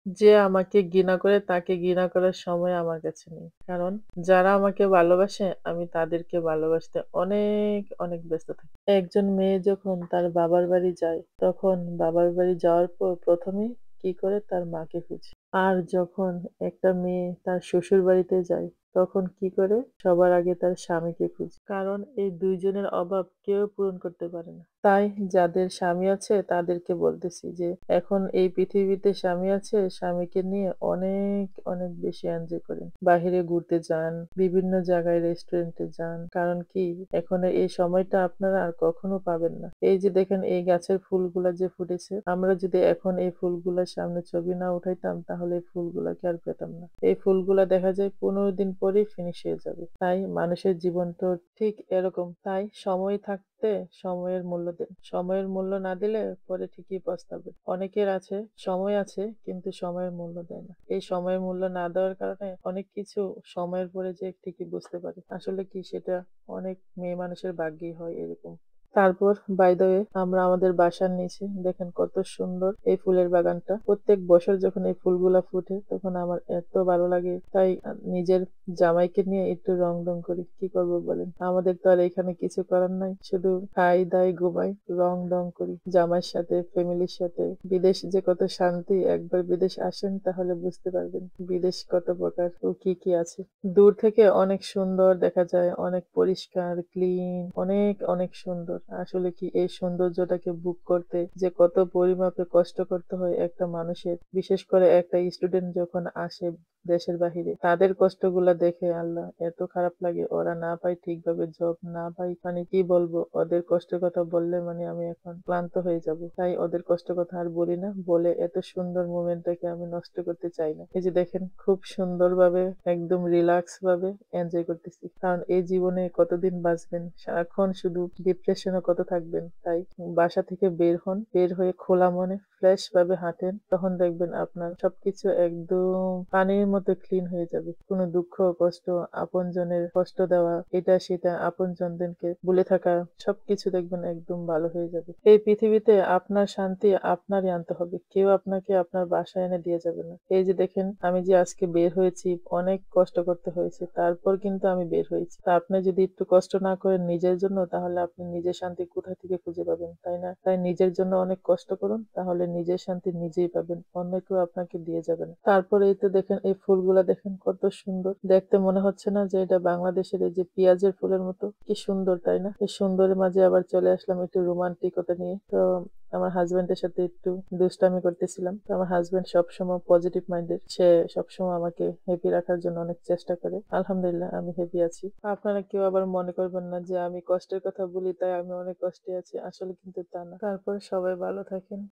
যে আমাকে ঘৃণা করে তাকে ঘৃণা করার সময় আমার কাছে নেই। কারণ যারা আমাকে ভালোবাসে আমি তাদেরকে ভালোবাসতে অনেক, অনেক ব্যস্ত থাকি। একজন মেয়ে যখন তার বাবার বাড়ি যায়, তখন বাবার বাড়ি যাওয়ার পর ১ম এই কি করে? তার মাকে খুঁজে। আর যখন একটা মেয়ে তার শ্বশুরবাড়িতে যায়, তখন কি করে? সবার আগে তার স্বামীকে খুঁজে। কারণ এই ২ জনের অভাব কেউ পূরণ করতে পারে না। তাই যাদের স্বামী আছে তাদেরকে বলতেছি যে, এখন এই পৃথিবীতে স্বামী আছে, স্বামীকে নিয়ে অনেক, অনেক বেশি এনজয় করেন। বাহিরে ঘুরতে যান, বিভিন্ন জায়গায় রেস্টুরেন্টে যান। কারণ কি? এখন এই সময়টা আপনারা আর কখনো পাবেন না। এই যে দেখেন এই গাছের ফুলগুলা যে ফুটেছে, আমরা যদি এখন এই ফুলগুলার সামনে ছবি না উঠাইতাম তাহলে এই ফুলগুলাকে আর পেতাম না। এই ফুলগুলা দেখা যায় ১৫ দিন পরেই ফিনিশ হয়ে যাবে। তাই মানুষের জীবনটাও ঠিক এরকম। তাই সময় থাকতে সময়ের মূল্য দেন। সময়ের মূল্য না দিলে পরে ঠিকই পস্তাবেন। অনেকের আছে সময় আছে কিন্তু সময়ের মূল্য দেয় না। এই সময়ের মূল্য না দেওয়ার কারণে অনেক কিছু সময়ের পরে যেয়ে ঠিকই বুঝতে পারে। আসলে কি সেটা অনেক মেয়ে মানুষের ভাগ্যেই হয় এরকম। তারপর বাই দ্য ওয়ে আমরা আমাদের বাসার নিচে দেখেন কত সুন্দর এই ফুলের বাগানটা। প্রত্যেক বছর যখন এই ফুলগুলা ফুটে তখন আমার এত ভালো লাগে। তাই নিজের জামাইকে নিয়ে একটু রং-ডং করি। কি করব বলেন? আমাদের তো আর এখানে কিছু করার নাই। শুধু খাই, দাই, ঘুমাই, রং-ডং করি। জামাইয়ের সাথে, ফ্যামিলির সাথে। বিদেশ যে কত শান্তি, একবার বিদেশ আসেন তাহলে বুঝতে পারবেন। বিদেশ কত প্রকার ও কি, কি আছে। দূর থেকে অনেক সুন্দর দেখা যায়, অনেক পরিষ্কার, ক্লিন, অনেক, অনেক সুন্দর। আসলে কি এই সৌন্দর্যটাকে বুক করতে যে কত পরিমাপে কষ্ট করতে হয় একটা মানুষের, বিশেষ করে একটা স্টুডেন্ট যখন আসে দেশের বাহিরে, তাদের কষ্টগুলা দেখে আল্লাহ এত খারাপ লাগে। ওরা না পায় ঠিকভাবে জব, না পায় মানে কি বলবো? ওদের কষ্টের কথা বললে মানে আমি এখন ক্লান্ত হয়ে যাব। তাই ওদের কষ্টের কথা আর বলি না। বলে এত সুন্দর মোমেন্টটাকে আমি নষ্ট করতে চাই না। এই যে দেখেন খুব সুন্দরভাবে একদম রিল্যাক্স ভাবে এনজয় করতেছি। কারণ এই জীবনে কতদিন বাঁচবেন? সারাক্ষণ শুধু ডিপ্রেশনে কত থাকবেন? তাই বাসা থেকে বের হন। বের হয়ে খোলা মনে ফ্রেশ ভাবে হাঁটেন। তখন দেখবেন আপনার সবকিছু একদম পানির মতো ক্লিন হয়ে যাবে। কোনো দুঃখ, কষ্ট, আপনজনের কষ্ট দেওয়া, এটা সেটা আপনজনদেরকে ভুলে থাকা সবকিছু দেখবেন একদম ভালো হয়ে যাবে। এই পৃথিবীতে আপনার শান্তি আপনারই আনতে হবে। কেউ আপনাকে আপনার বাসায় এনে দিয়ে যাবে না। এই যে দেখেন আমি যে আজকে বের হয়েছি, অনেক কষ্ট করতে হয়েছে। তারপর কিন্তু আমি বের হয়েছি। তা আপনি যদি একটু কষ্ট না করেন নিজের জন্য তাহলে আপনি নিজের শান্তি কোথা থেকে খুঁজে পাবেন, তাই না? তাই নিজের জন্য অনেক কষ্ট করুন, তাহলে নিজের শান্তি নিজেই পাবেন। অন্য কেউ আপনাকে দিয়ে যাবে না। তারপরে এই তো দেখেন এই ফুলগুলা দেখেন কত সুন্দর। দেখতে মনে হচ্ছে না যে এটা বাংলাদেশের এই যে পেঁয়াজের ফুলের মতো? কি সুন্দর, তাই না? এই সুন্দরের মাঝে আবার চলে আসলাম একটু রোমান্টিকতা নিয়ে। তো আমার হাসব্যান্ডের সাথে একটু দুষ্টামি করতেছিলাম। তো আমার হাসব্যান্ড সবসময় পজিটিভ মাইন্ডেড। সে সবসময় আমাকে হ্যাপি রাখার জন্য অনেক চেষ্টা করে। আলহামদুলিল্লাহ আমি হ্যাপি আছি। আপনারা কেউ আবার মনে করবেন না যে আমি কষ্টের কথা বলি তাই আমি অনেক কষ্টে আছি। আসলে কিন্তু তা না। তারপর সবাই ভালো থাকেন।